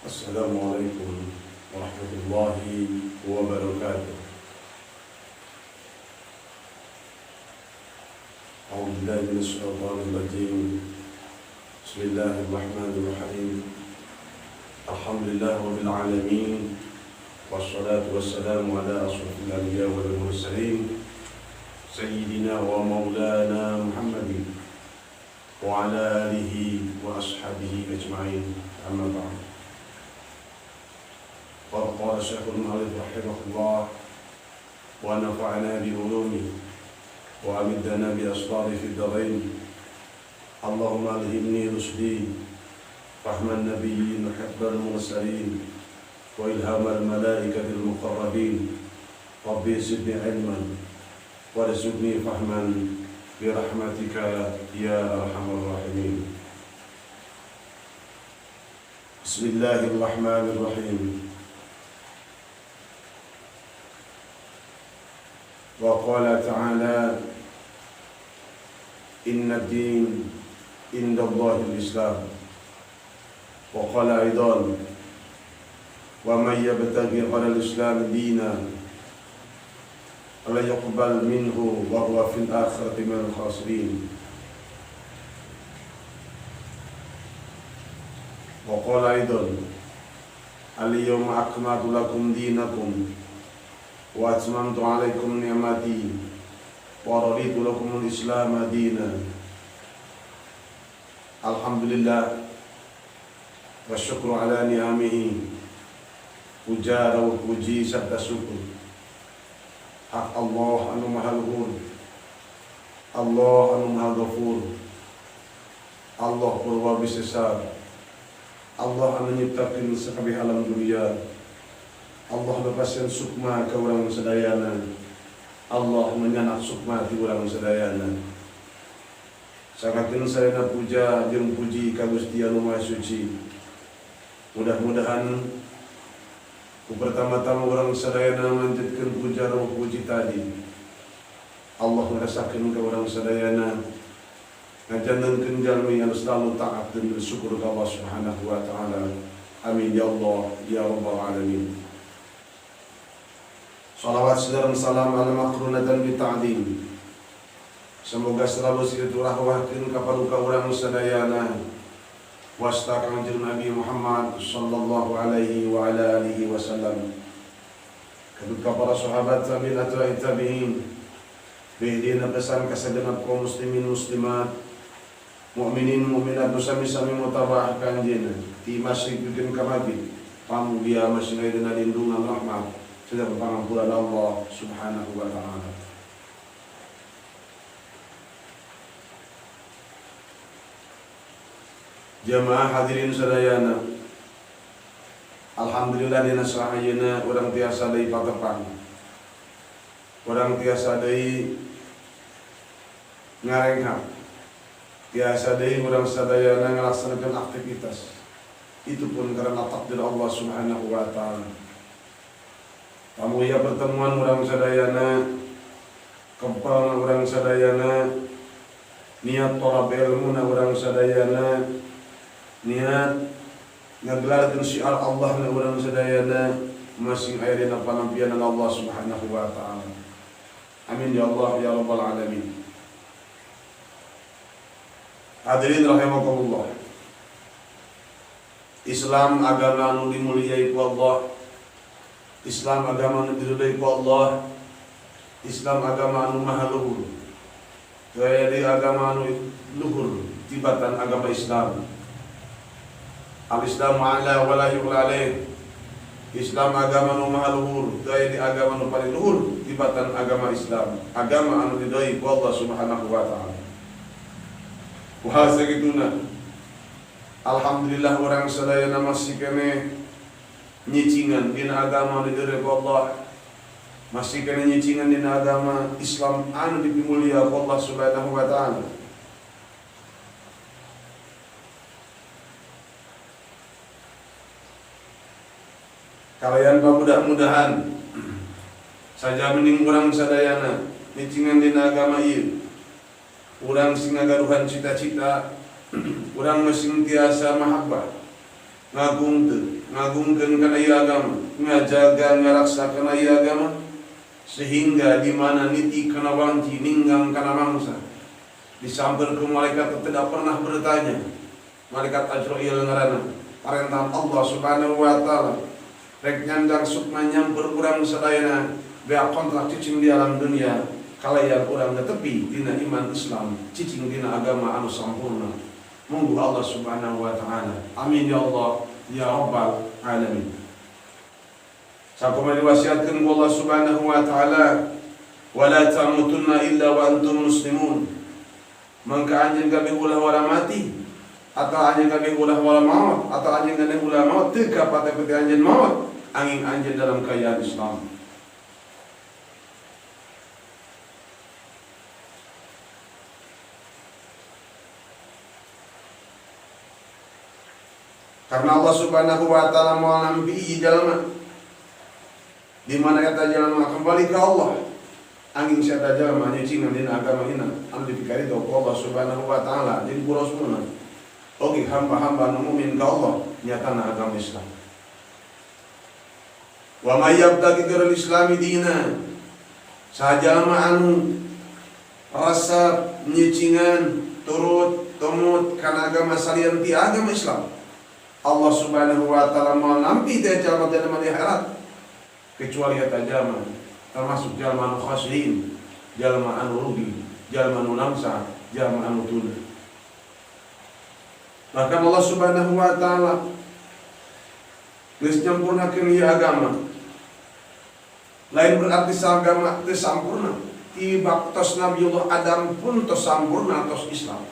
Assalamualaikum warahmatullahi wabarakatuh. A'udzu billahi minasy syaithanir rajim. Bismillahirrahmanirrahim. Alhamdulillahirabbil alamin. Wassalatu wassalamu ala asyrofil anbiya wal mursalin. Sayyidina wa maulana Muhammadin wa ala alihi wa ashabihi ajma'in. Amma ba'd. قال الشيخ المؤلف رحمه الله ونفعنا بعلومه وأمدنا بأسراره في الدارين. اللهم ألهمني رشدي فهم النبيين وحفظ المرسلين وإلهام الملائكة المقربين. ربي زدني علما وارزقني فهما برحمتك يا أرحم الراحمين. بسم الله الرحمن الرحيم. وقال تعالى إن الدين عند الله الإسلام. وقال أيضا ومن يبتغي غير الإسلام دينا فلن يقبل منه وهو في الآخرة من الخاسرين. وقال أيضا اليوم أكملت لكم دينكم وأتممت عليكم نعمتي ورضيت لكم الإسلام دينا. Alhamdulillah wa syukru ala ni'amihi. Puja dan puji serta syukur hak Allah anu maha luhur, Allah anu maha ghafur, Allah purwa bisesar, Allah anu nyiptakeun sakabeh alam dunia. Allah lepaskan sukma ke orang sedayana, Allah menyanak sukma di orang sedayana. Sakakeun sarena puja jeung puji ka Gusti Anu Maha Suci. Mudah-mudahan ku pertama-tama orang sadayana manjatkeun puja dan puji tadi. Allah ngarasakeun ka orang sadayana ngajanengkeun jalmi anu selalu taat dan bersyukur ka Allah Subhanahu wa taala. Amin ya Allah ya rabbal alamin. Salawat dan salam ala makrunatan bi ta'dim. Semoga selalu silaturahwahkeun ka paduka urang sadayana wasta Kangjeng Nabi Muhammad sallallahu alaihi wa ala alihi wasallam. Keduka para sahabat tabi'in atba'i tabi'in. Bihdina pesan ka sagenap kaum muslimin muslimat, mukminin mukminat nu sami-sami mutaba'ah kanjeun ti masjid bikin kamabit. Pamugia masih ngayeuna lindungan rahmat sudah berpangampunan Allah Subhanahu wa ta'ala. Jamaah hadirin sadayana, alhamdulillah dina sahayeuna urang tiasa deui patepan, urang tiasa deui ngarenghap, tiasa deui urang sadayana ngalaksanakeun aktivitas. Itu pun karena takdir Allah Subhanahu wa ta'ala. Pamuya pertemuan urang sadayana, kempal urang sadayana, niat tolab ilmuna urang sadayana, niat ngagelarkeun syiar Allah na urang sadayana, masing aya dina panampianan Allah Subhanahu wa ta'ala. Amin ya Allah ya rabbal alamin. Hadirin rahimakumullah. Islam agama anu dimuliai ku Allah. Islam agama anu diridhoi ku Allah. Islam agama anu maha luhur. Jadi agama anu luhur tibatan agama Islam. Al-Islam ala wa la yughla alaih. Islam agama anu maha luhur. Jadi agama anu paling luhur tibatan agama Islam. Agama anu diridhoi ku Allah Subhanahu wa ta'ala. Wa sagituna. Alhamdulillah orang sadayana masih kene nyicingan dina agama anu diridhoi ku Allah, masih kene nyicingan dina agama Islam anu dipimulia ku Allah Subhanahu wa ta'ala. Kalian mudah-mudahan saja mending urang sadayana nyicingan dina agama ieu, urang sing ngagaduhan cita-cita, urang masing tiasa mahabbah, ngagungkeun kana ieu agama, ngajaga ngaraksa kana ieu agama, sehingga di mana niti kana wanci ninggang kana mangsa disamperkeun malaikat tidak pernah bertanya. Malaikat Ajrail ngaranna parentan Allah Subhanahu wa taala rek nyandang sukma nyamper urang sadayana bea kontrak cicing di alam dunia kalayan urang netepi dina iman Islam cicing dina agama anu sampurna. Monggo Allah Subhanahu wa taala. Amin ya Allah ya rabbal alamin. Sakumaha diwasiatkeun ku Allah Subhanahu wa taala, wala tamutunna illa wa antum muslimun. Mangka anjeun kabeh ulah wala mati, atau anjeun kabeh ulah wala maut, atau anjeun kabeh ulah maut teu ka pate-pate anjeun maut, angin anjeun dalam keadaan Islam. Karena Allah Subhanahu wa taala mau nampi jalma di mana eta jalma kembali ke Allah. Angin sia jalma nyucingan dina agama hina anu dipikari ku Allah Subhanahu wa taala jadi rasulna. Oke hamba-hamba nu mukmin ka Allah nyatana agama Islam. Wa may yabtaghi ghairal islami dina. Sajalma anu rasa nyucingan turut tumut kana agama salian ti agama Islam. Allah Subhanahu wa taala mau nampi teh jalma jalma di akhirat kecuali eta jalma termasuk jalma anu khasirin, jalma anu rugi, jalma anu lamsa, jalma anu tuna. Maka Allah Subhanahu wa taala geus nyampurnakeun ieu agama. Lain berarti agama teu sampurna. Tibak tos Nabiullah Adam pun tos sampurna tos Islam.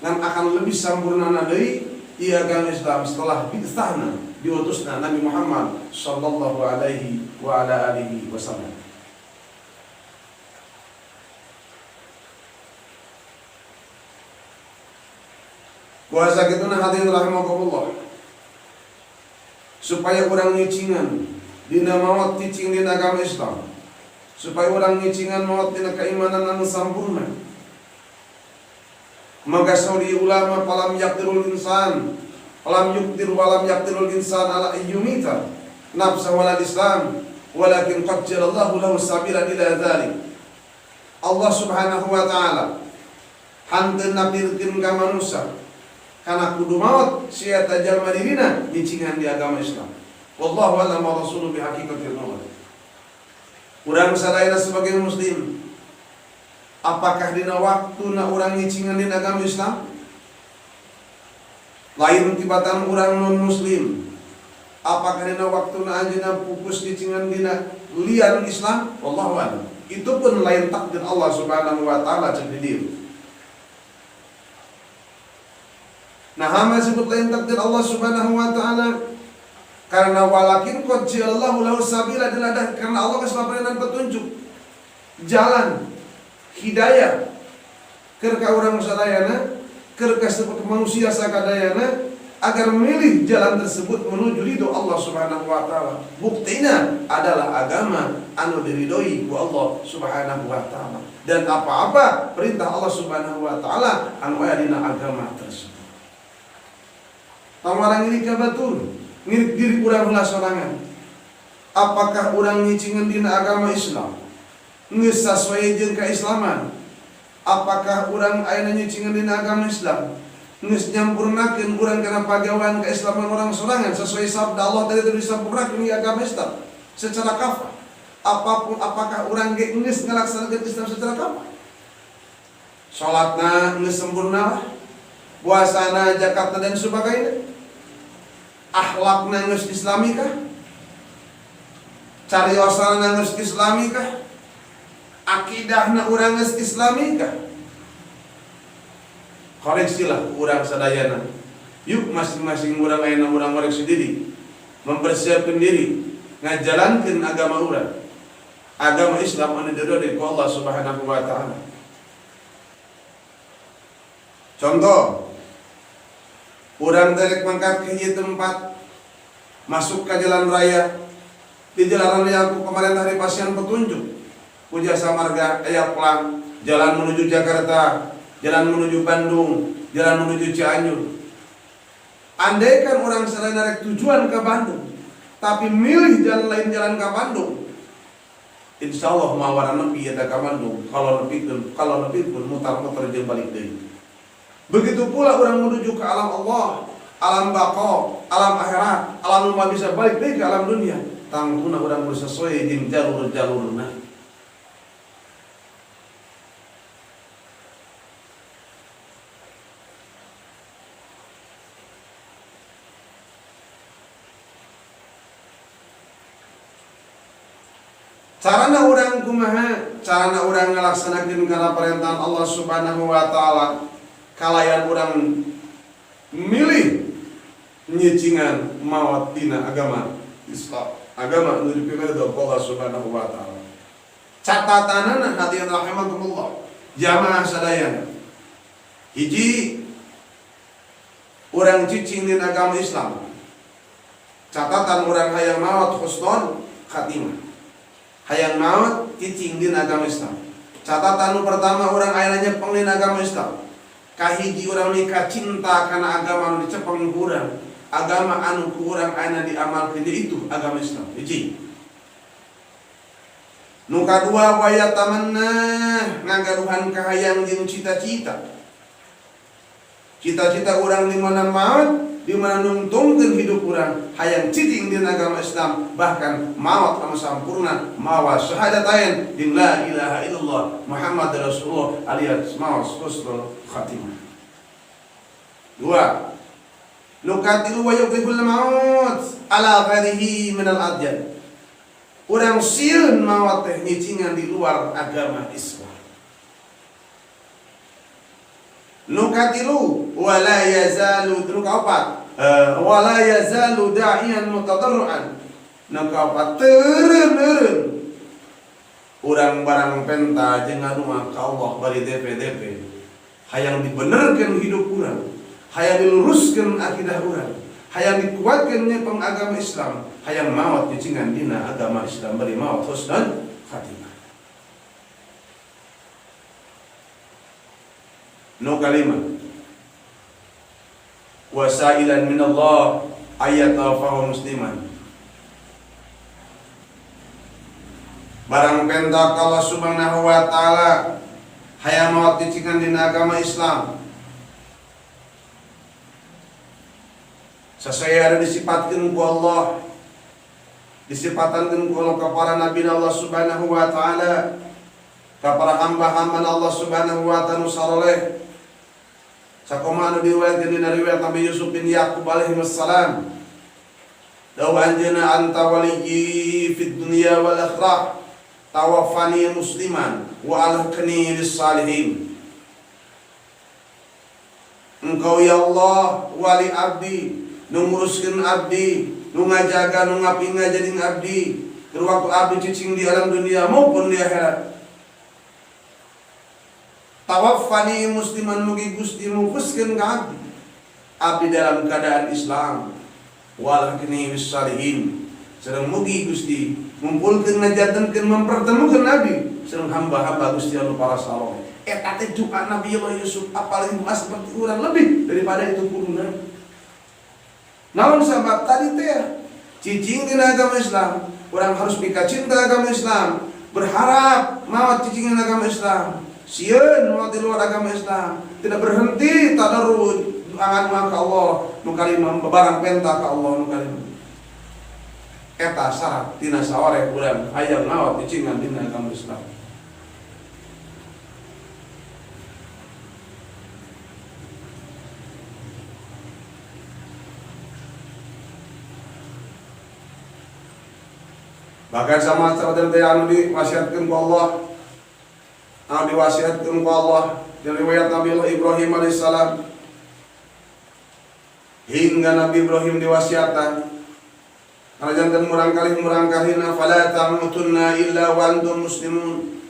Dan akan lebih sampurnana deui ia agama Islam setelah bid'ahna diutusna Nabi Muhammad sallallahu alaihi wa ala alihi wasallam. Kuasa kituna hadirin rahimakumullah. Supaya orang ngicingan dina maot cicing dina agama Islam. Supaya orang ngicingan maot dina keimanan anu sampurna. Maka sauri ulama falam yaqdirul insan falam yuqdir walam yaqdirul insan ala ayyumita nafsa wal islam walakin qad jalallahu lahu sabila ila dzalik. Allah Subhanahu wa taala hanteu nakdirkeun ka manusia kana kudu maot sia ta jalma dirina dicingan di agama Islam. Wallahu a'lam wa rasuluhu bi haqiqatil maut. Urang sadayana sebagai muslim, apakah dina waktuna urang ngicingan dina agama Islam? Lain tibatan urang non muslim, apakah dina waktuna anjeunna pupus ngicingan dina lian Islam? Wallahu a'lam. Itu pun lain takdir Allah Subhanahu wa taala cek di dieu. Nah, hama sebut lain takdir Allah Subhanahu wa taala karena walakin qad ja'alallahu lahu sabila diladah karena Allah geus maparingan petunjuk jalan hidayah keur ka urang sadayana keur ka manusia sakadayana agar memilih jalan tersebut menuju ridho Allah Subhanahu wa taala. Buktinya adalah agama anu diridhoi ku Allah Subhanahu wa taala dan apa-apa perintah Allah Subhanahu wa taala anu aya dina agama tersebut. Tamarang ini kabatur ngirik diri urang heula sorangan. Apakah urang ngicingan dina agama Islam geus sasesuai jeung kaislaman? Apakah urang ayeuna nyicingan dina agama Islam geus nyampurnakeun urang kana pagawean kaislaman urang sorangan sesuai sabda Allah tadi disampurnakeun di agama Islam secara kafah? Apakah urang ge geus ngalaksanakeun Islam secara kafah? Salatna geus sempurna, puasana, zakatna dan sebagainya. Akhlakna geus islami kah? Cariosana geus islami kah? Akidahna urang geus islami kah? Koreksilah urang sadayana. Yuk masing-masing urang ayeuna urang koreksi diri, mempersiapkan diri ngajalankeun agama urang. Agama Islam anu diridhoi ku Allah Subhanahu wa taala. Contoh, urang derek mangkat ke ieu tempat masuk ke jalan raya. Di jalan raya ku pemerintah dipasihan petunjuk. Ku jasa marga aya pelang, jalan menuju Jakarta, jalan menuju Bandung, jalan menuju Cianjur. Andaikan orang selain rek tujuan ke Bandung, tapi milih jalan lain jalan ke Bandung, insya Allah mawar nepi ada ke Bandung. Kalau nepi pun mutar-mutar jeung balik deui. Begitu pula orang menuju ke alam Allah, alam baqo, alam akhirat, alam rumah bisa balik deui ke alam dunia. Tangtuna orang bersesuai jeung jalur-jalurna. Carana urang kumaha? Carana urang ngalaksanakeun kana perintah Allah Subhanahu wa taala. Kalayan urang milih nyicingan maot dina agama Islam, agama nu dipimirdog Allah Subhanahu wa taala. Catatanana hadirin rahimakumullah, jamaah sadayana. Hiji, urang cicing dina agama Islam. Catatan urang hayang maot husnul khatimah. Hayang maut cicing din agama Islam. Catatan nu pertama orang ayeuna nyepeng agama Islam. Kahiji urang nikah cinta kana agama nu dicepeng ku urang. Agama anu ku urang ayeuna diamalkeun itu agama Islam. Hiji. Nu kadua waya tamanna ngagaduhan kahayang jeung cita-cita. Cita-cita urang di mana maut, di mana nungtungkeun hidup urang hayang cicing dina agama Islam, bahkan maut anu sampurna mawa syahadatain din la ilaha illallah Muhammad Rasulullah alias mawas husnul khatimah. Dua, nukatilu wa yuqibul maut ala gharihi minal adyan. Urang sieun maot teh nyicingan di luar agama Islam. Nukatilu wala yazalu nukaopat wala yazalu da'iyan mutadarruan. Nukaopat teureun urang barang penta jeung ngaduma ka Allah bari DP hayang dibenerkeun hidup urang, hayang diluruskeun akidah urang, hayang dikuatkeun nyepeng agama Islam, hayang maot nyicingan dina agama Islam bari maot husnul khatimah. No kalima wasailan minallah ayat alfahu musliman. Barang pentak Allah Subhanahu wa taala hayang maot dicikan dina agama Islam sasaya disifatkeun ku Allah, disifatankeun ku Allah ka para nabi Allah Subhanahu wa taala, ka para hamba-hamba Allah Subhanahu wa taala saleh. Sakoma anu diriwayatkeun dina riwayat Nabi Yusuf bin Yaqub alaihi wassalam, "Law anjana anta waliyyi fid dunya wal akhirah, tawaffani musliman wa alhaqni bis salihin." Engkau ya Allah wali abdi, nu nguruskeun abdi, nu ngajaga, nu ngapinga jadi abdi, keur waktu abdi cicing di alam dunia maupun di akhirat. Tawaffani musliman, mugi Gusti mufuskeun ka abdi dalam keadaan Islam, walhaqni bis salihin, sareng mugi Gusti ngumpulkeun ngajantenkeun mempertemukeun abdi sareng hamba-hamba Gusti anu para saleh. Eta teh doa Nabi Allah Yusuf, apalagi mas seperti urang lebih daripada itu kuduna. Namun sahabat tadi teh cicing dina agama Islam, urang harus bika cinta agama Islam, berharap maot cicing dina agama Islam. Sieun mau di luar agama Islam, tidak berhenti tadarruj angan ka Allah, nu kalimah barang penta ka Allah nu kalimah. Eta syarat tina sawareh urang hayang maot dicingan dina agama Islam. Bahkan sama sahabat anu diwasiatkeun ku Allah, diwasiatkeun ku Allah dari riwayat Nabi Allah Ibrahim alaihissalam, hingga Nabi Ibrahim diwasiatan kalajanten murang-kalihna fala tamutunna illa wa antum muslimun,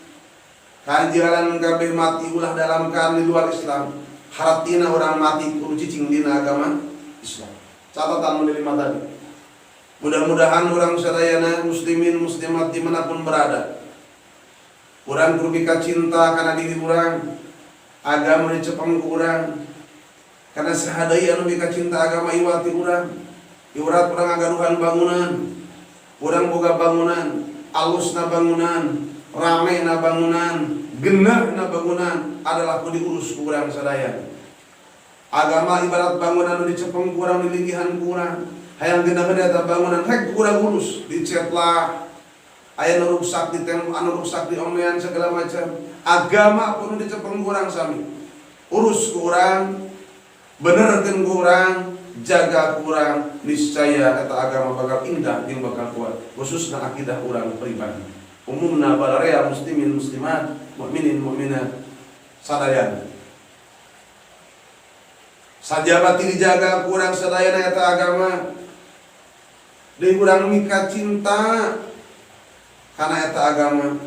kanjalan kabeh mati ulah dalam keadaan di luar Islam. Haratina orang mati kudu cicing dina agama Islam. Catatan nu lima tadi. Mudah-mudahan orang sadayana muslimin muslimat dimanapun berada, urang kudu bika cinta karena diri urang, agama dicepeng ku urang, Karena sahadai anu bika cinta agama iwati urang. Iurat urang agaduhan bangunan. Urang boga bangunan, alusna bangunan, ramena bangunan, genahna bangunan adalah ku diurus ku urang sadaya. Agama ibarat bangunan anu dicepeng ku urang dilinggihan ku urang. Hayang genah-genah eta bangunan hek ku urang urus, dicetlah. Aya nu rusak di anu rusak di omean segala macam. Agama pun dicepeng ku urang sami. Urus ku urang, benerkeun ku urang, jaga kurang, niscaya eta agama bakal indah jeung bakal kuat, khususna akidah urang pribadi. Umumna balarea muslimin muslimat, mukminin mukminat sadayana. Sajabati dijaga kurang sadayana eta agama. Deui urang mika cinta kana eta agama.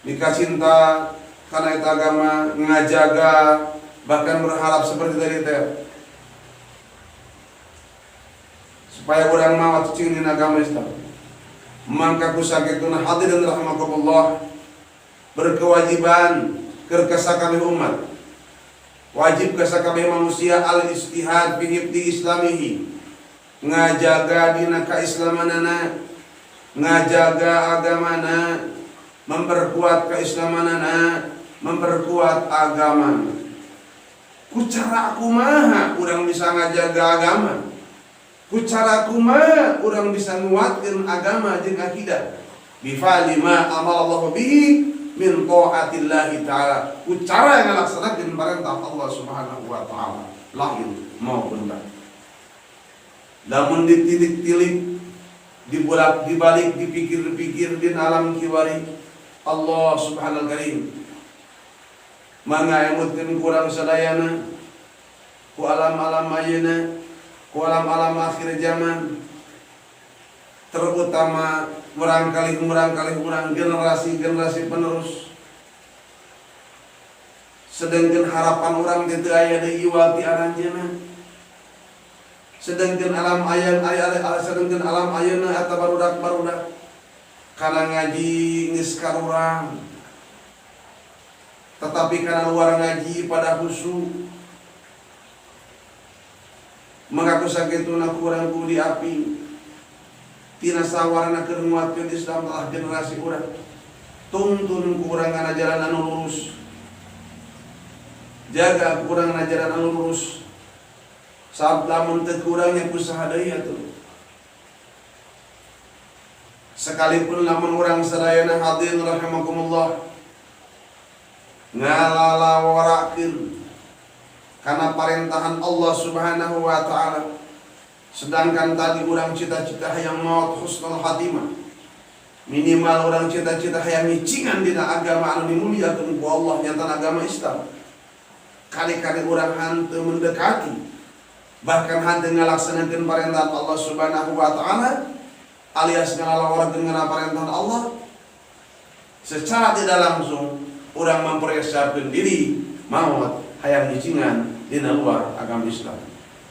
Mika cinta kana eta agama, ngajaga, bahkan berharap seperti tadi teh. Supaya orang mawat cicing di agama Islam. Maka kusakituna hadirin rahimakumullah, berkewajiban kerkasakabeh umat, wajib kasakabeh manusia al-istihad fi hifdi islamihi, ngajaga dina kaislamanana, ngajaga agamana, memperkuat keislamanana, memperkuat agama. Ku cara kumaha urang bisa ngajaga agama? Ku cara kumaha urang bisa nguatkeun agama jeung akidah? Bifa'li ma amalallahu bihi min ta'atillahi ta'ala. Ku cara ngalaksanakeun perintah Allah Subhanahu wa taala, lahir maupun batin. Lamun ditilik-tilik, dibulak dibalik, dipikir-pikir di alam kiwari Allah Subhanahu Karim mangaemutkeun kurang sadayana ku alam-alam ayeuna, ku alam-alam akhir zaman, terutama murang-kali generasi penerus. Sedangkan harapan orang teu aya deui iwal ti aranjeunna. Sedangkan alam ayeuna eta barudak-barudak kana ngaji geus karurang. Tetapi karena luar ngaji pada khusyuk, maka kusakituna kurang ku di api tina sawarna keur nguatkeun Islam telah generasi urang. Tuntun kurang kana jalan anu lurus, jaga kurang kana jalan anu lurus. Sabab lamun teu kurangnya kusaha deui atuh. Sekalipun lamun urang sadayana hadirin rahimakumullah ngalalaworakeun karena perintahan Allah Subhanahu wa taala, sedangkan tadi urang cita-cita hayang maot husnul khatimah, minimal urang cita-cita hayang ngicingan dina agama anu dimuliakeun ku Allah nyata agama Islam. Kali-kali urang hanteu mendekati, bahkan hanteu ngalaksanakeun perintahan Allah Subhanahu wa taala alias ngalalaworakeun kana perintahan Allah, secara tidak langsung urang mempersiapkan diri maut hayang ngicingan dina luar agama Islam.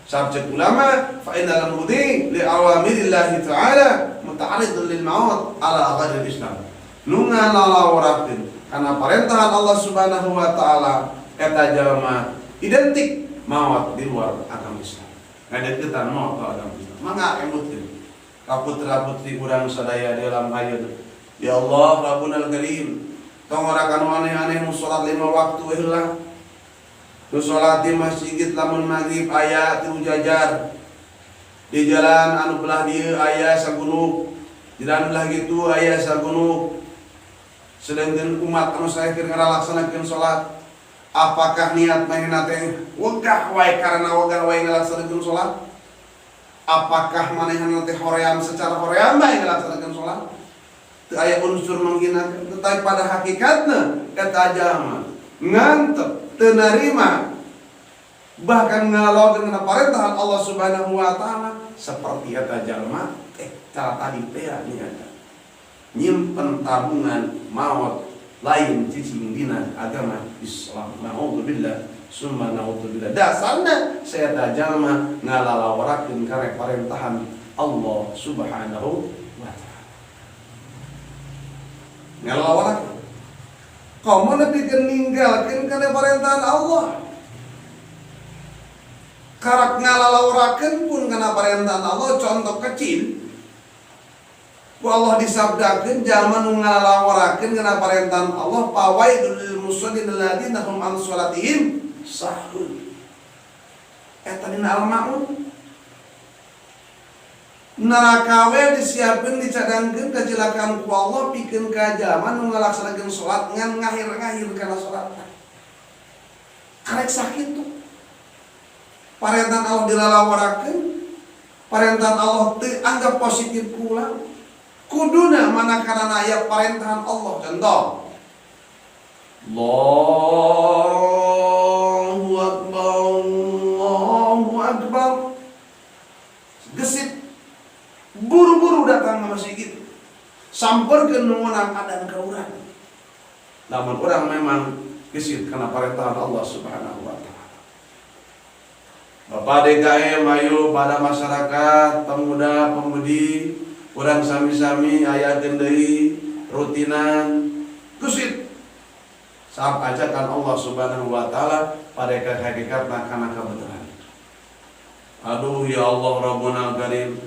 Sabjek ulama fa innal mudi li awamirillahi ta'ala muta'arridun lil maut ala ghairil Islam. Nu ngalalaworakeun kana parentahan Allah Subhanahu wa taala eta jalma identik maut di luar agama Islam. Ngadeukeutan maut ka agama Islam. Mangga emutkeun ka putra-putri urang sadaya dalam ayeuna. Ya Allah Rabbunal Karim, tong ora kanu aneh-aneh nu salat 5 waktu heula. Nu salat di masjid lamun maghrib aya ti jajar. Di jalan anu belah dieu aya sagunuk. Di jalan belah kitu aya sagunuk. Sedangkan umat anu sae keur ngalaksanakeun salat, apakah niat manehna teh wegah wae karena wegah wae ngalaksanakeun salat? Apakah manehna teh hoream secara hoream bae ngalaksanakeun salat? Teu aya unsur menghinakeun, tetapi pada hakikatna eta jalma ngantep teu narima bahkan ngalawakeun kana parentahan Allah Subhanahu wa taala saperti eta jalma cara tadi teh niata nyimpen tabungan maut lain cicing dina agama Islam. Naudzubillah summa naudzubillah. Dasarna saya jalma ngalalaworakeun kana parentahan Allah Subhanahu wa taala. Ngalalaworakeun komo nepi keun ninggalkeun kana parentahan Allah. karak ngalalaurakeun pun kana parentah Allah. Contoh kecil ku Allah disabdakeun jalma nu ngalalaurakeun kana parentah Allah fawaidul lil musallin alladziina hum an shalatihim sahun. Eta dina Al-Ma'un neraka we disiapkeun dicadangkeun kecelakaan ku Allah pikeun ka jalma nu ngalaksanakeun salat ngan ngahir-ngahir kana salatna. Karek sakit tuh. Parentan Allah dilalawarakeun, parentan Allah teu anggap positif pula. Kuduna manakana aya parentahan Allah. Contoh. Allahu Akbar, Allahu Akbar. Gesit buru-buru datang ke masjid itu. Samperkeun nu meunang adan ka urang. Lamun urang memang gesit karena perintahan Allah Subhanahu wa taala. Bapak DKM ayo pada masyarakat, pemuda, pemudi, urang sami-sami aya deui rutinan gesit. Saab ajakan Allah Subhanahu wa taala pada hakikatna kana kebenaran. Aduh ya Allah Rabbuna Karim.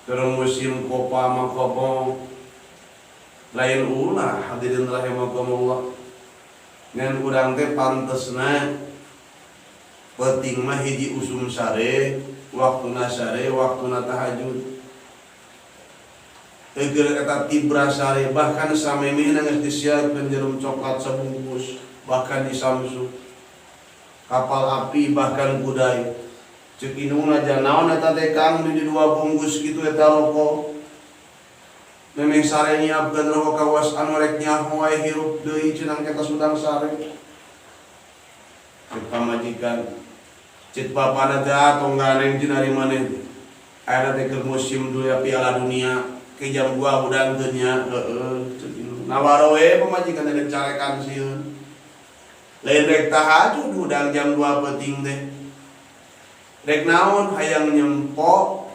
Keur musim kopa mangkopo lain ulah hadirin rahimakumullah. Ngan urang teh pantesna penting mah hiji usum sare, waktuna sare, waktuna tahajud. Eger eta tibra sare, bahkan samemehna geus disiapkeun jarum coklat sabungkus, bahkan di Samsu. Kapal api bahkan kudai. Ceuk indungna jan naon eta teh Kang di 2 bungkus kitu eta rokok. Memang sare nyiapkeun rokok kawas anu rek nyaho wae hirup deui cenah kita sudang sare. Cek pamajikan, cek bapana teh atong gareng tina ari maneh. Aya teh keur musim Piala Dunia ke jam 2 udang teu nya. Cek indung. Nawaro we pamajikan teh carekan sieun. Lain rek tahajud udang jam 2 penting teh. Rek naon hayang nyempok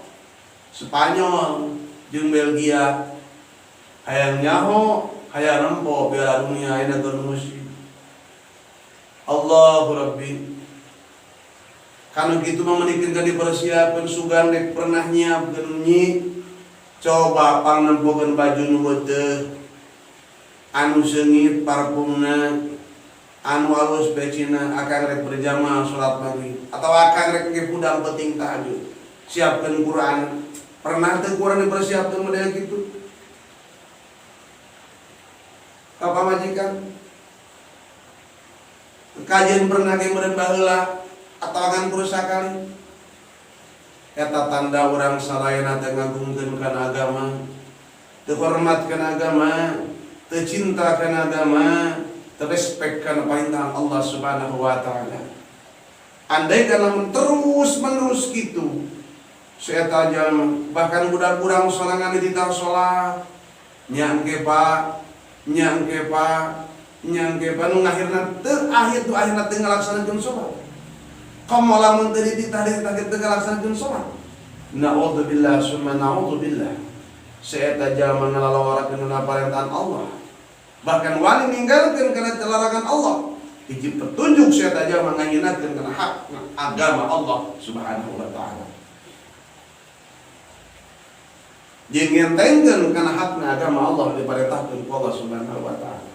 Spanyol jeung Belgia. Hayang nyaho, hayang nempo Piala Dunia ayeuna keur musim. Allahu Rabbi. Kana kitu mah menikeun ka dipersiapkeun sugan rek pernah nyiapkeun nyi. Coba pangnempokeun baju nu beuteuh. Anu seungit parfumna, anu alus becina akang rek berjamaah salat maghrib atau akang rek ge pudang penting tahajud. Siapkeun Quran. Pernah teu Quran dipersiapkeun model kitu? Apa majikan? Kajian pernah ge meureun baheula atau akan kurusa kali. Eta tanda urang sarayana teu ngagungkeun kana agama, teu hormat kana agama, teu cinta kana agama, teu respek kana parintahan Allah Subhanahu wa taala. Andai kana terus menerus kitu, saeta jalma bahkan budak urang sorangan di tar salat, nyangke Pak, nyangke nu ngahirna teu akhirna teu ngalaksanakeun salat. Komo lamun teu ditahdir teu ngalaksanakeun salat. Na'udzubillah summa na'udzubillah. Saeta jalma ngalalawarakeun kana parentahan Allah. Bahkan wani ninggalkeun kana larangan Allah. Hiji petunjuk saeta jalma ngahinakeun kana hak agama Allah Subhanahu wa taala. Jeung ngentengkeun kana hakna agama Allah diparentahkeun ku Allah Subhanahu wa taala.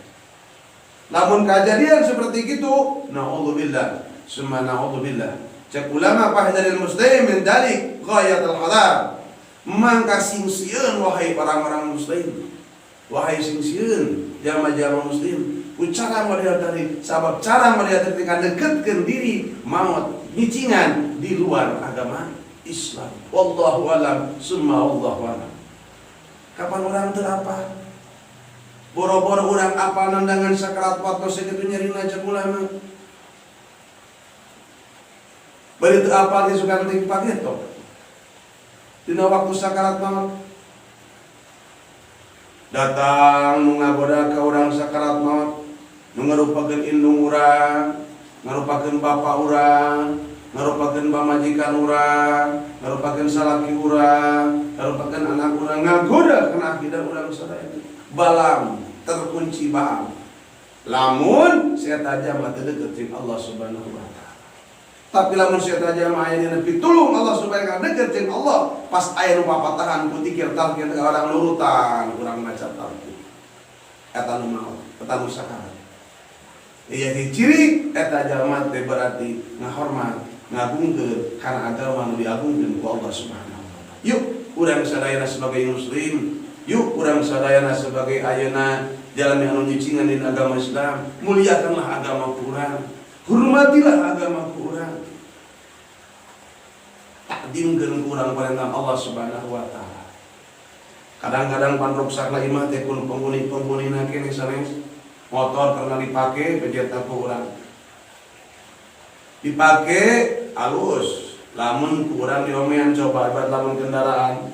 Namun kejadian seperti itu, na'udzubillah, summa na'udzubillah. Cek ulama fahdharil muslim min dalik ghayatul hadar. Mangka singsieun wahai orang-orang muslim. Wahai singsieun jamaah-jamaah muslim, cara melihat dari sabab cara melihat dari deketkeun diri maut nyicingan di luar agama Islam. Wallahu alam, summa wallahu alam. Kapan orang teu apa? Boro-boro urang apa nandangan sakaraat waktu segitu nyerina cek ulama. Bari teu apa ge sugan teh pageto. Dina waktu sakaraat maut. Datang nu ngagoda ka urang sakaraat maut, nu ngarupakeun indung urang, ngarupakeun bapa urang, ngarupakeun pamajikan urang, ngarupakeun salaki urang, ngarupakeun anak urang, ngagoda kana akidah urang sadaya. Balam terkunci baam. Lamun saya tajam mah teu deukeut jeung Allah Subhanahu wa taala. Tapi lamun saya tajam aya dina pitulung Allah supaya ngadeget jeung Allah, pas aya nu papatahan ku tikir talqin orang nurutan, urang maca talqin. Eta nu maot, eta nu sakarat. Ieu ciri eta jalma teh berarti ngahormat, ngagungkeun kana agama nu diagungkeun ku Allah Subhanahu wa taala. Yuk urang sadayana sebagai muslim, yuk urang sadayana sebagai ayeuna jalmi anu nyucingan dina agama Islam, muliakanlah agama urang. Hormatilah agama kurang, takdimkeun kurang perintah Allah Subhanahu wa taala. Kadang-kadang panruksak la imah teh kun penghuni-penghunina kene sanes motor karena dipake pejeta ku urang. Dipake alus, lamun kurang diomean coba ibarat lamun kendaraan.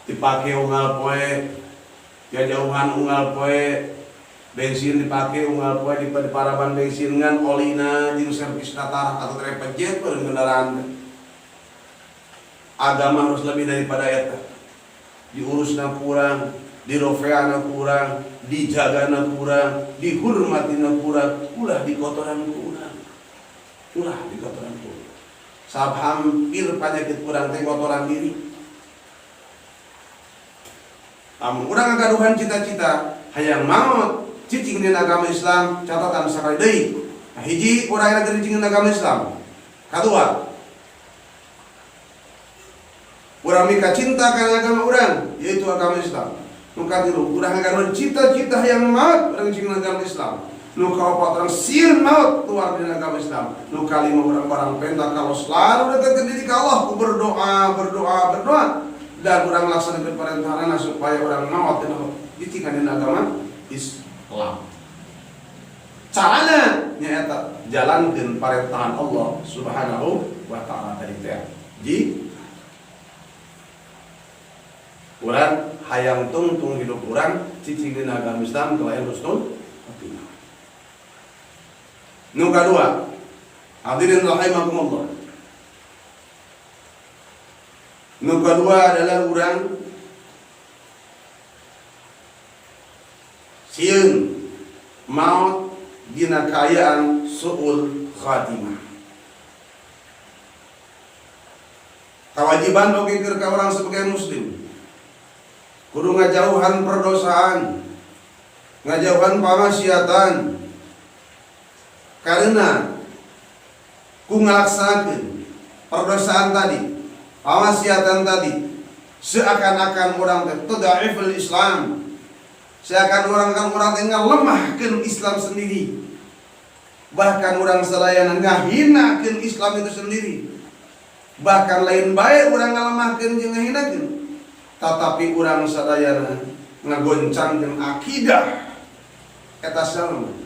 Dipake unggal poe, jauhan unggal poe. Bensin dipake unggal poe di paraban bensin ngan olina jeung servis katar atau repejet per kendaraan. Agama harus lebih daripada eta. Diurusna kurang, dirofeana kurang, dijagana kurang, dihormatina kurang, ulah dikotoran kurang. Ulah dikotoran kurang. Sabab hampir penyakit kurang teh kotoran diri. Amun urang ngagaduhan cita-cita hayang maot cicing dina agama Islam, catatan sakali deui. Nah, hiji urang aya cicing dina agama Islam. Kadua, urang mika cinta kana agama urang, yaitu agama Islam. Nu katilu, urang ngagaduhan cita-cita hayang maot urang cicing dina agama Islam. Nu kaopat urang sieun maot keluar dina agama Islam. Nu kalima urang barang perintah kalau selalu dekatkeun diri ka Allah ku berdoa dan urang laksanakeun parenthana supaya urang maot dina cicing dina agama Islam. Carana nyaeta jalankeun parentangan Allah Subhanahu wa taala tadi teh. Ji urang hayang tungtung hidup urang cicing dina agama Islam kelayan husnul khotimah. Nu kadua, hadirin rahimakumullah. Nu kadua adalah urang sieun maut dina kaayaan suul khatimah. Kewajiban bagi ka orang sebagai muslim kudu ngajauhan perdosaan, ngajauhan pamaksiatan. Karena ku ngalaksanakeun perdosaan tadi, pamaksiatan tadi, seakan-akan orang teh tad'iful Islam. Seakan orang teh ngalemahkeun Islam sendiri. Bahkan orang sadayana ngahinakeun Islam itu sendiri. Bahkan lain bae urang ngalemahkeun jeung ngahinakeun. Tetapi urang sadayana ngagoncangkeun akidah eta salama.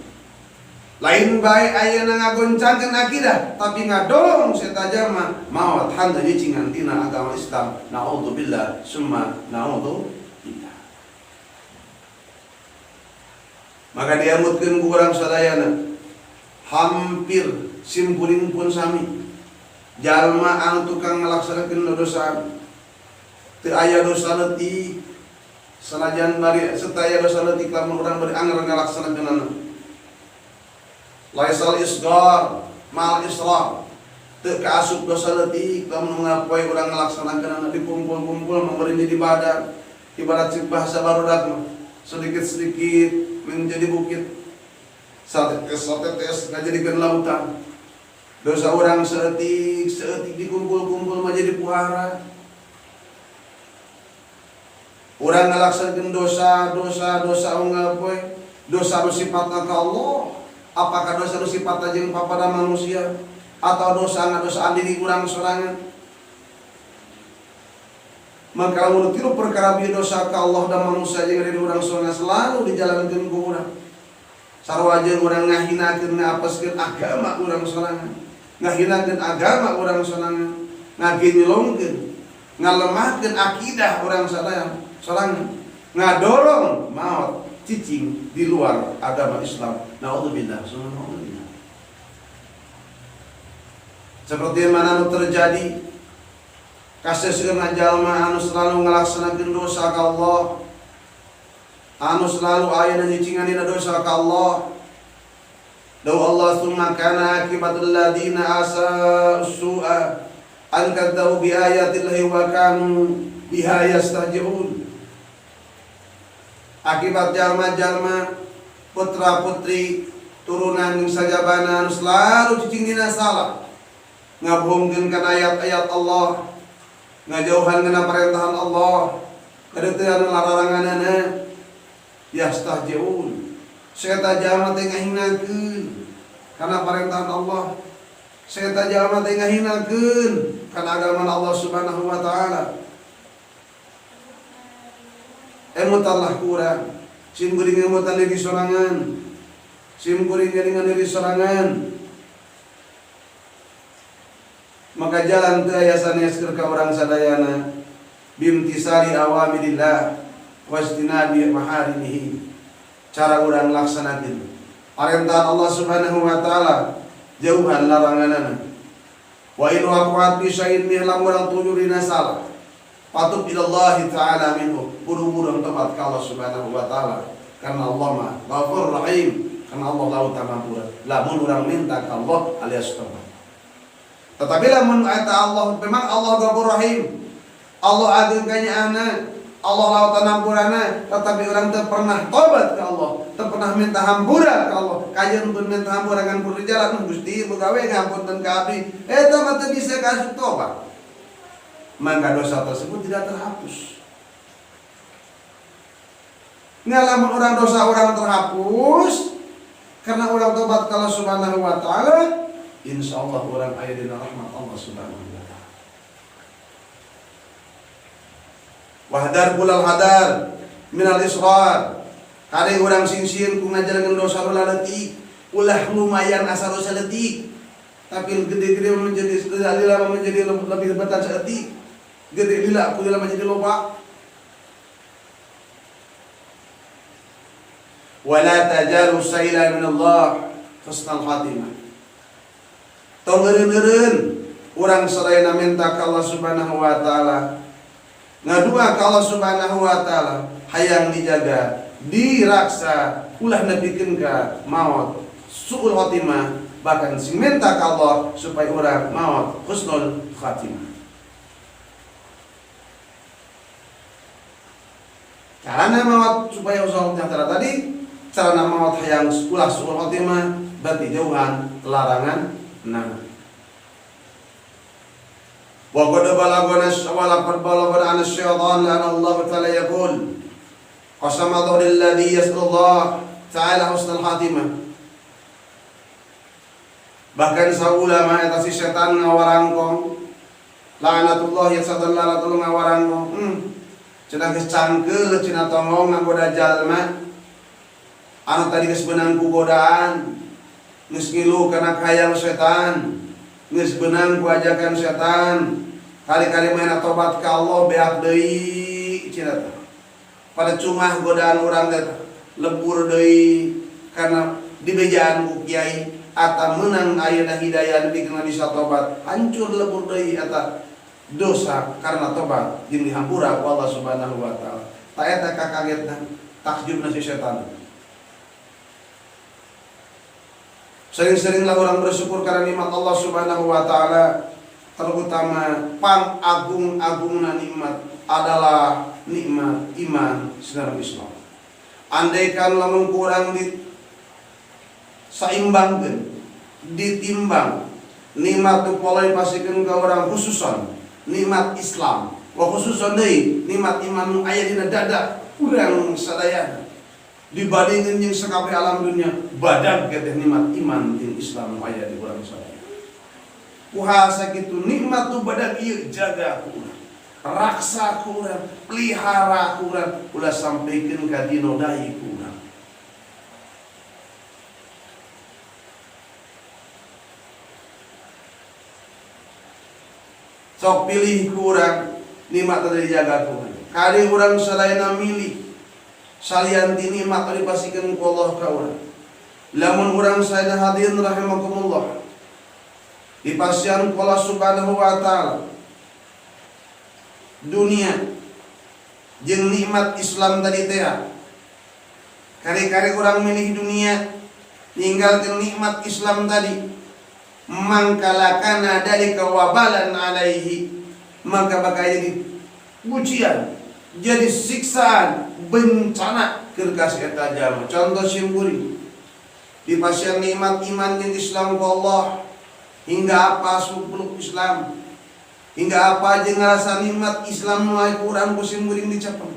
Lain bae ayeuna ngagoncangkeun akidah, tapi ngadolong setajama maot handa nyicing tina agama Islam. Naudzubillah summa naudzubillah. Maka diamutkeun ku urang sadayana hampir simpuling pun sami jalma anu tukang ngalaksanakeun dosa teu aya dosa leutik sanajan bari setaya dosa leutik lamun urang bari anger ngalaksanakeunana. Laisal isgar mal israr, teu kaasup dosa leutik lamun ngapoe urang ngalaksanakeunana dikumpul-kumpul memberi di badan ibarat bahasa barudak mah sedikit-sedikit menjadi bukit, satetes ngajadikeun lautan. Dosa orang seetik dikumpul-kumpul menjadi puara. Urang ngalaksanakeun dosa unggal poe, dosa nu sifatna ka Allah. Apakah dosa nu sifatna jeung papada manusia atau dosa diri urang sorangan? Maka lamun tilu perkara bieu dosa ka Allah dan manusia jeung diri urang sorangan selalu dijalankeun ku urang. Sarua jeung urang ngahinakeun ngapeskeun agama urang sorangan, ngahinakeun agama urang sorangan, ngaginilongkeun, ngalemahkeun akidah urang sorangan, ngadorong maot cicing di luar agama Islam. Naudzubillah, subhanallah. Seperti mana terjadi kaseskeun jalma anu selalu ngalaksanakeun dosa ka Allah, anu selalu aya nyicing dina dosa ka Allah, Daw Allah summa kana akibatul ladina asa'u su'a an kadzabu bi ayatillahi wa kanu biha yastahzi'un. Akibat jalma-jalma putra-putri turunan sajabana selalu cicing dina salah, ngabohongkeun kana ayat-ayat Allah, ngajauhan kana perintahan Allah, kadeuteun laranganana, yastahzi'un. Saya jalma teh ngahinakeun kana perintahan Allah, saya jalma teh ngahinakeun kana agama Allah Subhanahu wa taala. Emutallah kurang, sim kuring emutan di sorangan, sim kuring dengan di sorangan. Maka jalan teu aya saneskeun ka urang sadayana bimtisari awamirillah wastinabi maharimihi. Cara urang laksanakeun parentan Allah Subhanahu wa taala, jauhan laranganana. Wa in waqa'at bi syai'in min lam urang tuju dina salah, patub ilallahi ta'ala minhu, buru-buru tobat ka Allah Subhanahu wa taala, karena Allah mah Ghafurur Rahim, karena Allah laut tamampura. Lamun urang minta ka Allah alias tobat. Tetapi lamun ayat Allah, memang Allah Ghafurur Rahim, Allah agung kanyaana, Allah laut tamampurana, tetapi urang teu pernah tobat ka Allah, teu pernah minta hampura ka Allah. Kajeun pun minta hampura ngan pun jalan Gusti begawe ngampunten ka abdi, eta mah teu bisa kasih tobat. Maka dosa tersebut tidak terhapus. Ngalamun orang dosa orang terhapus karena orang tobat ke Allah Subhanahu wa taala, insyaallah orang aya dina rahmat Allah Subhanahu wa taala. Wahdar bulal hadar minal israr. Kade urang sing-sieun ku ngajalankeun dosa ulah leutik, ulah lumayan asa dosa leutik, tapi gede-gede menjadi lila menjadi lebih lebatan saeutik. Gede lila aku lila menjadi loba. Wala tajalu saila min Allah husnal khatimah. Tong eureun-eureun urang sadayana minta ka Allah Subhanahu wa taala, ngadua ka Allah Subhanahu wa taala hayang dijaga, diraksa, ulah nepikeun ka maut suul khatimah, bahkan sing minta ka Allah supaya urang maut husnul khatimah. Carana maut supaya usaha sejahtera tadi, carana maut hayang ulah suul khatimah, berarti jauhan larangan nah. Wa qad balagana wala qad balagana asy-syaitan lana Allah ta'ala yaqul qasama dhul ladzi yas'alullah ta'ala husnul khatimah. Bahkan saulama eta si setan ngawarangkong laknatullah ya satan lanatul ngawarangkong cenah geus cangkeul cenah tongong ngagoda jalma anu tadi geus beunang ku godaan, geus ngilu kana khayal setan, geus beunang ku ajakan setan, kali-kali maena tobat ka Allah beak deui cenah teh. Pada cumah godaan urang teh lebur deui karena dibejaan ku kiai ata meunang ayeuna hidayah dipikeun bisa tobat, hancur lebur deui eta dosa karena tobat jeung dihampura ku Allah Subhanahu wa taala. Ta eta kakagetna takjubna si setan. Sering-seringlah orang bersyukur karena nikmat Allah Subhanahu wa taala, terutama pang-agung-agungna nikmat adalah nikmat iman saudara Islam. Andaikan lamun kurang disaimbangkeun, ditimbang nikmat tu pola pasikeun ka urang khususan nikmat Islam, wa khususan deui nikmat iman nu aya dina dada urang sadayana dibandingkeun jeung sakabeh alam dunia, badag ge teh nikmat iman jeung Islam nu aya di urang sadayana. Kuasa kitu nikmat tu badag ieu jaga ku urang, raksa ku urang, pelihara ku urang, ulah sampikeun ka dinodai ku urang. Sok pilih ku urang nikmat tadi dijaga ku urang. Kali urang sadayana milih salian ti nikmat tadi pasikeun ku Allah ka urang. Lamun urang sadayana hadirin rahimakumullah dipasian ku Allah Subhanahu wa taala dunia jeung nikmat Islam tadi teh. Kari-kari urang milih dunia ninggalkan nikmat Islam tadi, mangkalakana dari kewabalan alaihi, maka bakal jadi ujian, jadi siksaan, bencana kerkas eta jama. Contoh simpuri di pasien nikmat iman yang Islam ke Allah, hingga apa subuluk Islam, hingga apa aja ngerasa nikmat Islam mulai kurang kusimburing dicapai.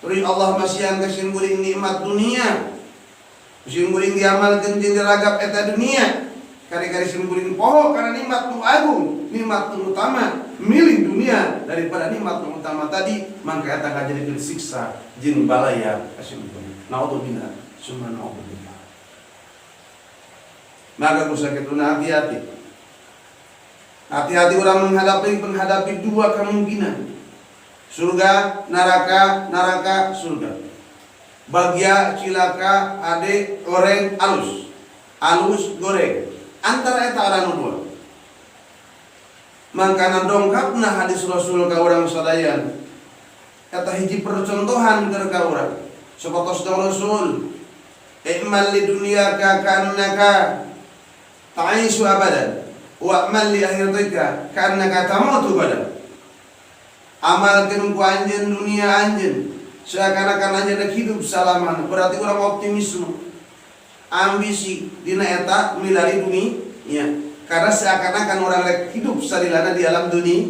Terus Allah masih yang kusimburing nikmat dunia, kusimburing diamalkan jadi ragap eta dunia. Kari-kari simburing poho karena nikmat nu agung, nikmat nu utama, milih dunia daripada nikmat nu utama tadi, maka eta jadi siksa jeung balaya kasimburing. Naudzubillah, summa naudzubillah. Maka kusakituna hati-hati. Hati-hati orang menghadapi dua kemungkinan. Surga, neraka, neraka, surga. Bagya, cilaka, ade, goreng, alus. Alus, goreng. Antara eta anu dua. Mangkana dongkapna hadis Rasul ka urang sadayan. Eta hiji percontohan keur ka urang. Sapatos Rasul, "I'mal li dunyaka ka'annaka ta'ishu abadan, wa'mal li akhiratika ka'annaka tamutu badan." Amalkeun ku anjeun dunia anjeun seakan-akan anjeun hidup salaman. Berarti urang optimisme, ambisi dina eta milari dunia, karena seakan-akan orang rek hidup salilana di alam dunia.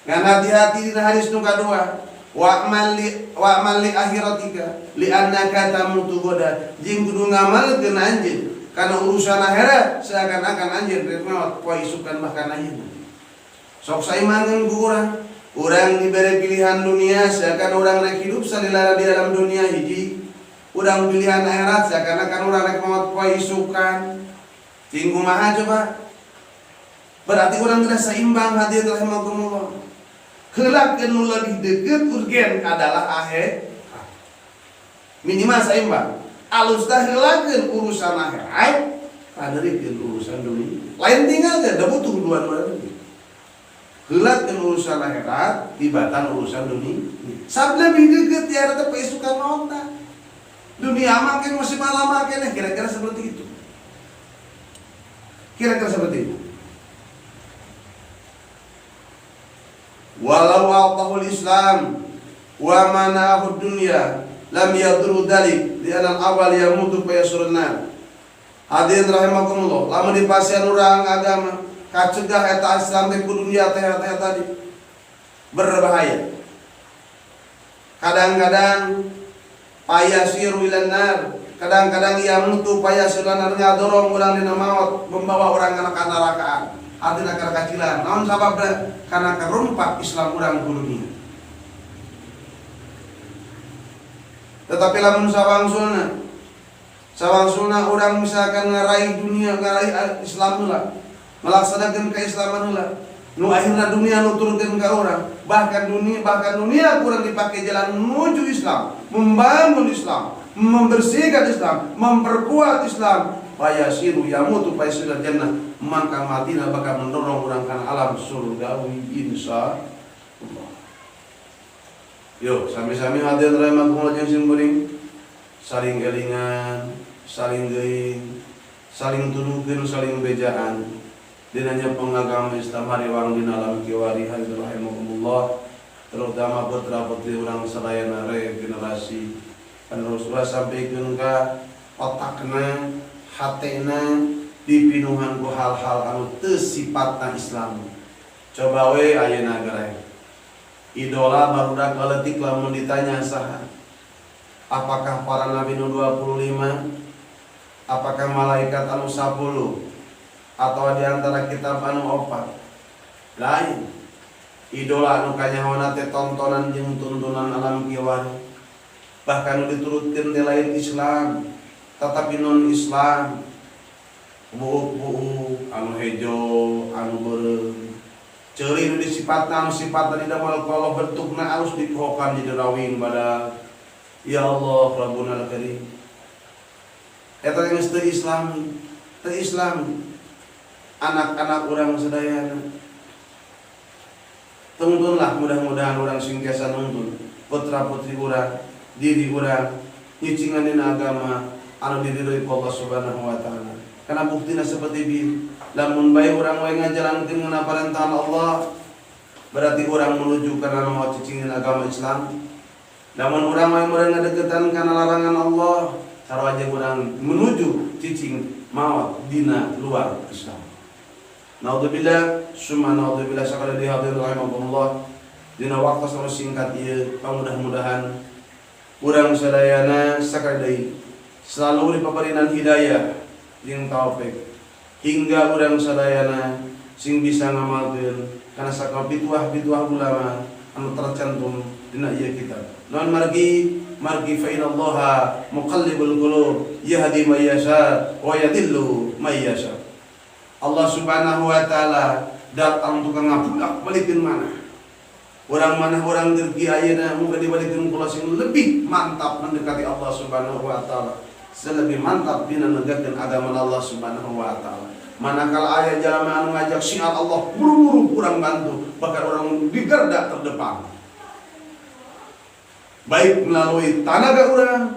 Ngan hati-hati dina hadis nu kadua, wa'mal li akhiratika li annaka tamutu goda. Jeung kudu ngamalkeun anjeun kana urusan akhirat seakan-akan anjeun rek maot poe isukan bahkan ayeuna. Sok saimangeun ku urang diberi pilihan dunia seakan orang rek hidup salilana di alam dunia hiji. Udang pilihan akhirat seakan-akan urang rek maot poe isukan. Ting kumaha coba? Berarti urang geus saimbang hadirin rahimakumullah. Heulakeun nu lebih deukeut urgen adalah akhirat. Minimal saimbang. Alus tah heulakeun urusan akhirat, panerikeun urusan dunia. Lain tinggal teh da butuh dua-duanya. Heulakeun urusan akhirat, tibatan urusan dunia. Sabda lebih deukeut ya teh paisukan naon. Dunia makin masih malam makin, kira-kira seperti itu. Kira-kira seperti itu. Walau a'tahul Islam wa mana'ahud dunya lam yadru dalik li anal awal yamutu fa yasurna. Hadirin rahimakumullah, lamun dipasieun urang agama kacegah eta Islam teh ku dunia teh tadi berbahaya. Kadang-kadang payasiru ilan nar, kadang-kadang ia mutu payasiru ilan nar ngadorong urang dina maut, membawa urang kana nerakaan. Adina kana kacilan. Naon sababna? Karena kerumpak Islam urang ku dunia. Tetapi lamun sawangsuna urang misalkan ngaraih dunia, ngaraih Islam heula, melaksanakeun keislaman heula, nu akhirna dunia nuturkeun ka urang, bahkan dunia kurang dipakai jalan menuju Islam, membangun Islam, membersihkan Islam, memperkuat Islam, fayasiru yamutu fayasiru jannah, maka matina bakal mendorong orang kana alam surgawi insyaallah. Yo, sami-sami hadirin rahimakumullah jeung simkuring saling elingan, saling geuing, saling tuduhkeun, saling bejaan. Dinanya pengagama Islam hari wang dina alam kiwari hadirin rahimakumullah, terutama putra-putri urang sadayana generasi anu Rasulullah sampikeun ka otakna, hatena dipinuhan ku hal-hal anu teu sifatna Islam. Coba we ayeuna gara idola barudak kaletik lamun ditanya saha? Apakah para nabi nu 25? Apakah malaikat anu 10? Atau di antara kitab anu 4? Lain. Idola anu kanyahoana teh tontonan jeung tuntunan alam kiwari. Bahkan nu diturutkeun teh lain Islam, tetapi non Islam. Buuk-buuk anu hejo, anu beureum. Ceuri nu disipatna anu sifatna di dalam kalau bentukna alus dipohokan jadi rawing pada ya Allah Rabbuna Karim. Eta geus teu Islami, teu Islami. Anak-anak urang sadayana. Tuntunlah mudah-mudahan urang singkiasa nuntun putra-putri urang, diri urang nyucingan dina agama anu diridhoi Allah Subhanahu wa taala. Karena buktinya seperti ini. Lamun bae urang we ngajalankeun perintah Allah, berarti orang menuju karena mau cicingin agama Islam. Namun orang yang mulai ngadeketan karena larangan Allah, cara aja orang menuju cicing mau dina luar Islam. Naudzubillah, summa naudzubillah sakala dihadirin rahimahullah. Dina waktu sama singkat ieu, mudah-mudahan urang sadayana sakadai selalu dipabarinan hidayah jeung taufik hingga urang sadayana sing bisa ngamalkeun kana sakabituah ulama anu tercantum dina ieu kitab. Non margi fa inallaha muqallibul qulub yahdi may yasha wa yadillu may yasha. Allah Subhanahu wa taala datang tukang ngabulak-balikeun mana. Urang mana urang dergi ayeuna muga dibalikeun kula sing lebih mantap mendekati Allah Subhanahu wa taala. Selebih mantap dina negakeun agama Allah Subhanahu wa taala. Manakala aya jalma anu ngajak syiar Allah, buru-buru urang bantu, bahkan orang di garda terdepan. Baik melalui tenaga urang,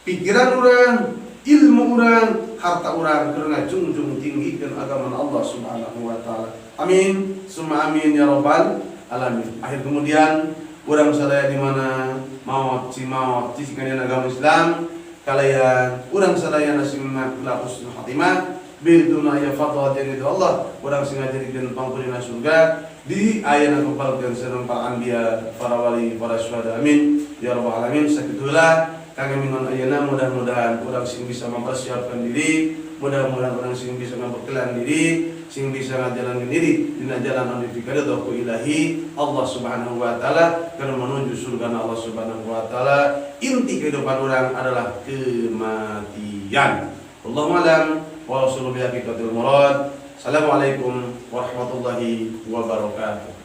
pikiran urang, ilmu urang, harta urang karena junjung tinggikan agama Allah Subhanahu wa taala. Amin, summa amin ya rabbal alamin. Akhir kemudian urang sadaya di mana maot cicikan agama Islam, kalian urang sadaya nasimna la husnul khatimah biduna ya fadwa dari Allah, urang sing ngajadikeun pangpurina surga di ayana kepalkeun sareng para anbiya, para wali, para syuhada. Amin ya rabbal alamin. Sakitulah kami mingon ayeuna, mudah-mudahan urang sing bisa mempersiapkan diri, mudah-mudahan urang sing bisa memperkelan diri, sing bisa ngajalankeun diri dina jalan anu dipikaridho ku ilahi Allah Subhanahu wa taala kana menuju surga Allah Subhanahu wa taala. Inti kehidupan urang adalah kematian. Allahumma alam wa rasulul bihaqiqatil murad. Assalamualaikum warahmatullahi wabarakatuh.